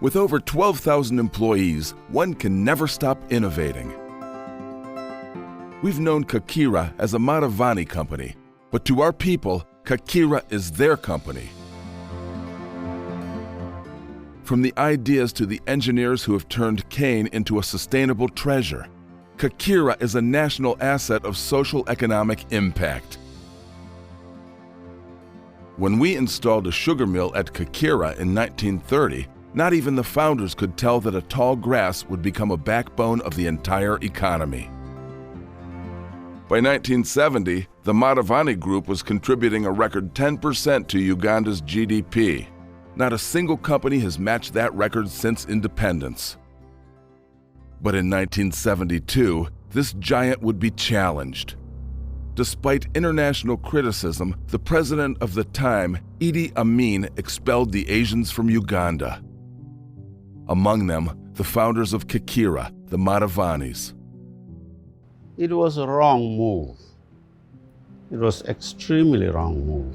With over 12,000 employees, one can never stop innovating. We've known Kakira as a Madhavani company, but to our people, Kakira is their company. From the ideas to the engineers who have turned cane into a sustainable treasure, Kakira is a national asset of social economic impact. When we installed a sugar mill at Kakira in 1930, not even the founders could tell that a tall grass would become a backbone of the entire economy. By 1970, the Madhavani Group was contributing a record 10% to Uganda's GDP. Not a single company has matched that record since independence. But in 1972, this giant would be challenged. Despite international criticism, the president of the time, Idi Amin, expelled the Asians from Uganda. Among them, the founders of Kakira, the Madhavanis. It was a wrong move. It was extremely wrong move.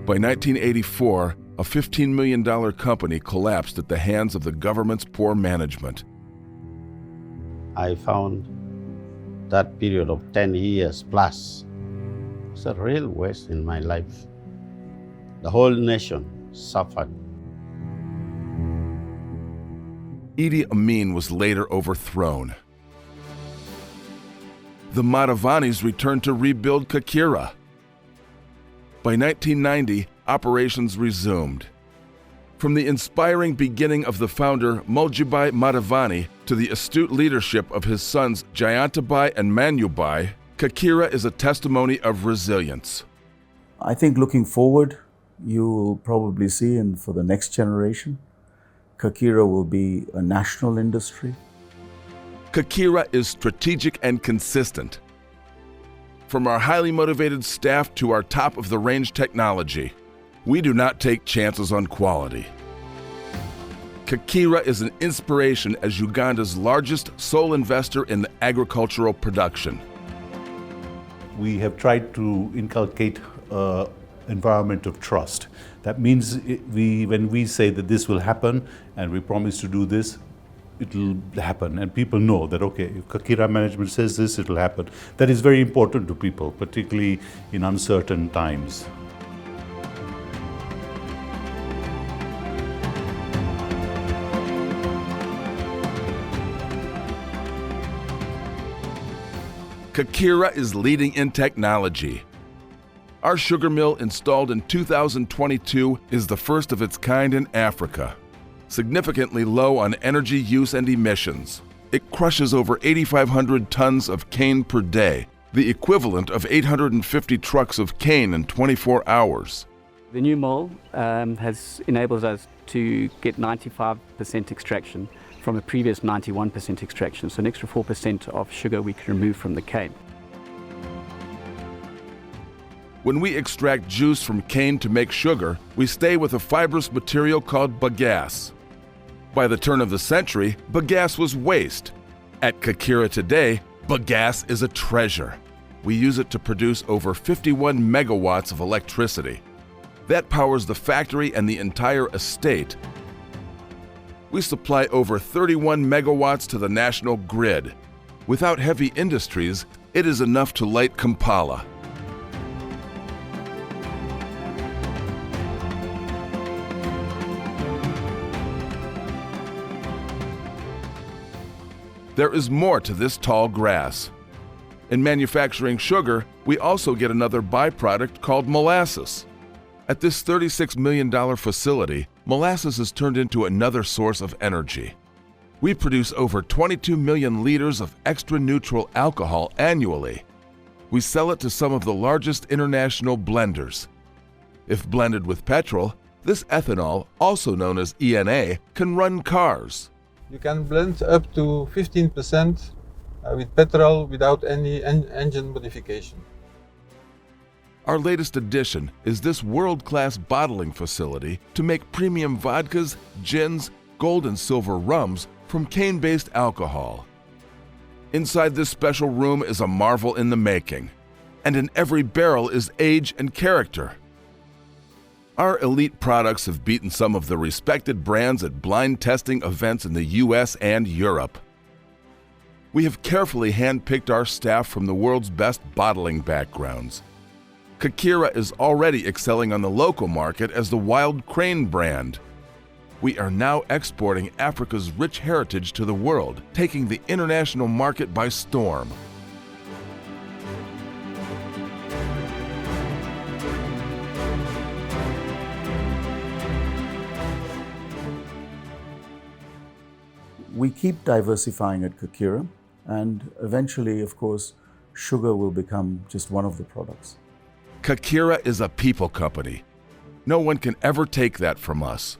By 1984, a $15 million company collapsed at the hands of the government's poor management. I found that period of 10 years plus was a real waste in my life. The whole nation suffered. Idi Amin was later overthrown. The Madhavanis returned to rebuild Kakira. By 1990, operations resumed. From the inspiring beginning of the founder Muljibai Madhavani to the astute leadership of his sons Jayantabai and Manubai, Kakira is a testimony of resilience. I think looking forward, you will probably see, and for the next generation, Kakira will be a national industry. Kakira is strategic and consistent. From our highly motivated staff to our top-of-the-range technology, we do not take chances on quality. Kakira is an inspiration as Uganda's largest sole investor in the agricultural production. We have tried to inculcate an environment of trust. That means when we say that this will happen and we promise to do this, it will happen, and people know that, okay, if Kakira management says this, it will happen. That is very important to people, particularly in uncertain times. Kakira is leading in technology. Our sugar mill, installed in 2022, is the first of its kind in Africa. Significantly low on energy use and emissions. It crushes over 8,500 tons of cane per day, the equivalent of 850 trucks of cane in 24 hours. The new mill has enabled us to get 95% extraction from a previous 91% extraction, so an extra 4% of sugar we can remove from the cane. When we extract juice from cane to make sugar, we stay with a fibrous material called bagasse. By the turn of the century, bagasse was waste. At Kakira today, bagasse is a treasure. We use it to produce over 51 megawatts of electricity. That powers the factory and the entire estate. We supply over 31 megawatts to the national grid. Without heavy industries, it is enough to light Kampala. There is more to this tall grass. In manufacturing sugar, we also get another byproduct called molasses. At this $36 million facility, molasses is turned into another source of energy. We produce over 22 million liters of extra neutral alcohol annually. We sell it to some of the largest international blenders. If blended with petrol, this ethanol, also known as ENA, can run cars. You can blend up to 15% with petrol without any engine modification. Our latest addition is this world-class bottling facility to make premium vodkas, gins, gold and silver rums from cane-based alcohol. Inside this special room is a marvel in the making, and in every barrel is age and character. Our elite products have beaten some of the respected brands at blind testing events in the US and Europe. We have carefully handpicked our staff from the world's best bottling backgrounds. Kakira is already excelling on the local market as the Wild Crane brand. We are now exporting Africa's rich heritage to the world, taking the international market by storm. We keep diversifying at Kakira, and eventually, of course, sugar will become just one of the products. Kakira is a people company. No one can ever take that from us.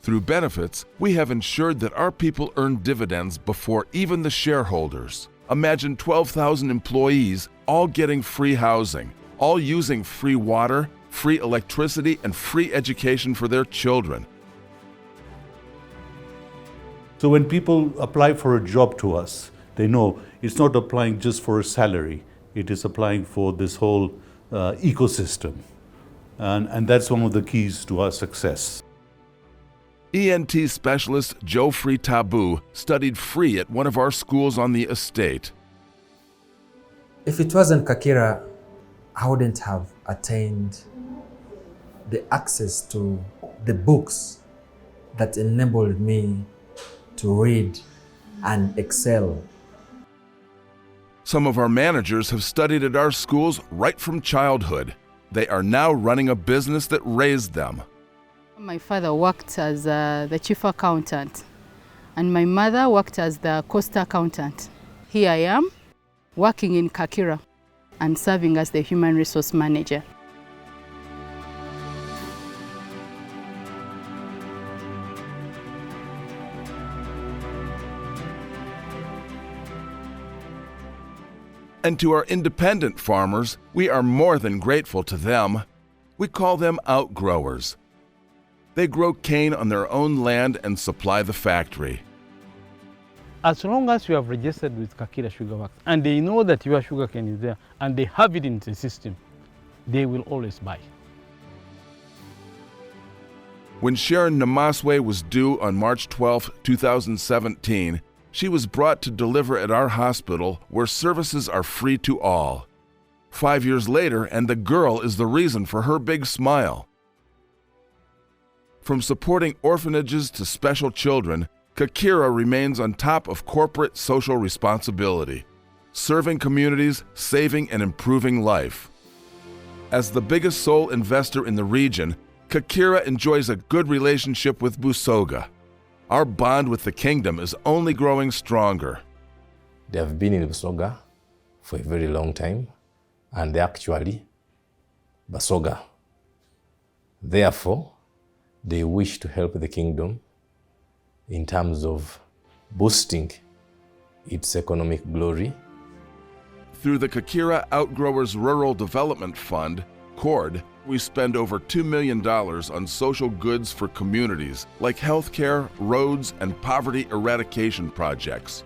Through benefits, we have ensured that our people earn dividends before even the shareholders. Imagine 12,000 employees all getting free housing, all using free water, free electricity, and free education for their children. So when people apply for a job to us, they know it's not applying just for a salary. It is applying for this whole ecosystem. And that's one of the keys to our success. ENT specialist Geoffrey Tabu studied free at one of our schools on the estate. If it wasn't Kakira, I wouldn't have attained the access to the books that enabled me to read and excel. Some of our managers have studied at our schools right from childhood. They are now running a business that raised them. My father worked as the chief accountant, and my mother worked as the cost accountant. Here I am, working in Kakira and serving as the human resource manager. And to our independent farmers, we are more than grateful to them. We call them outgrowers. They grow cane on their own land and supply the factory. As long as you have registered with Kakira Sugar Works and they know that your sugar cane is there and they have it in the system, they will always buy. When Sharon Namaswe was due on March 12, 2017, she was brought to deliver at our hospital where services are free to all. 5 years later, and the girl is the reason for her big smile. From supporting orphanages to special children, Kakira remains on top of corporate social responsibility, serving communities, saving and improving life. As the biggest sole investor in the region, Kakira enjoys a good relationship with Busoga. Our bond with the kingdom is only growing stronger. They have been in Busoga for a very long time, and they're actually Busoga. Therefore, they wish to help the kingdom in terms of boosting its economic glory. Through the Kakira Outgrowers Rural Development Fund, CORD, we spend over $2 million on social goods for communities like healthcare, roads, and poverty eradication projects.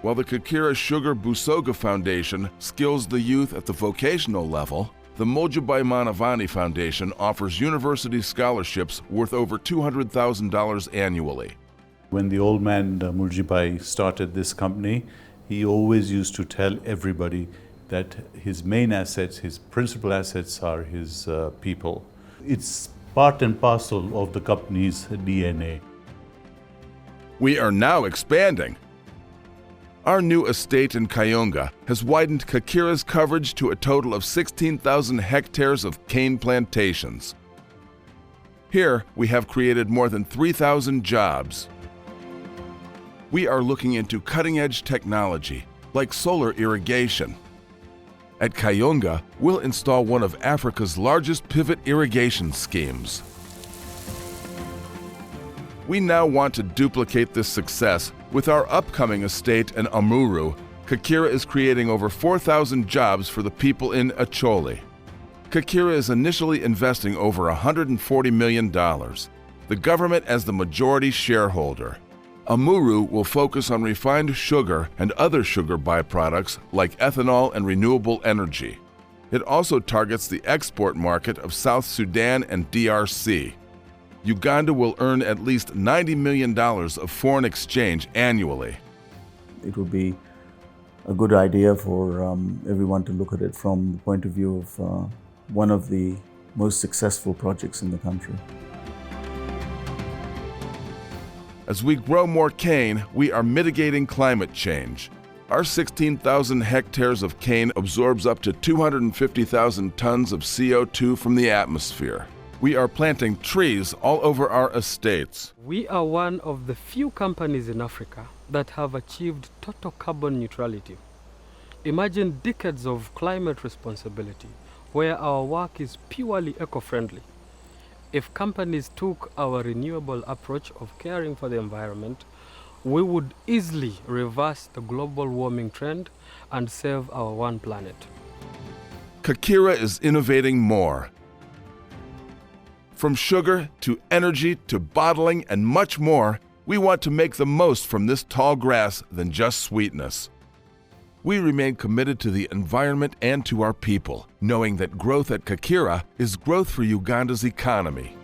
While the Kakira Sugar Busoga Foundation skills the youth at the vocational level, the Mojubai Manavani Foundation offers university scholarships worth over $200,000 annually. When the old man Murjibai started this company, he always used to tell everybody that his main assets, his principal assets are his people. It's part and parcel of the company's DNA. We are now expanding. Our new estate in Kayunga has widened Kakira's coverage to a total of 16,000 hectares of cane plantations. Here, we have created more than 3,000 jobs. We are looking into cutting-edge technology, like solar irrigation. At Kayunga, we'll install one of Africa's largest pivot irrigation schemes. We now want to duplicate this success with our upcoming estate in Amuru. Kakira is creating over 4,000 jobs for the people in Acholi. Kakira is initially investing over $140 million, the government as the majority shareholder. Amuru will focus on refined sugar and other sugar byproducts like ethanol and renewable energy. It also targets the export market of South Sudan and DRC. Uganda will earn at least $90 million of foreign exchange annually. It would be a good idea for everyone to look at it from the point of view of one of the most successful projects in the country. As we grow more cane, we are mitigating climate change. Our 16,000 hectares of cane absorbs up to 250,000 tons of CO2 from the atmosphere. We are planting trees all over our estates. We are one of the few companies in Africa that have achieved total carbon neutrality. Imagine decades of climate responsibility where our work is purely eco-friendly. If companies took our renewable approach of caring for the environment, we would easily reverse the global warming trend and save our one planet. Kakira is innovating more. From sugar to energy to bottling and much more, we want to make the most from this tall grass than just sweetness. We remain committed to the environment and to our people, knowing that growth at Kakira is growth for Uganda's economy.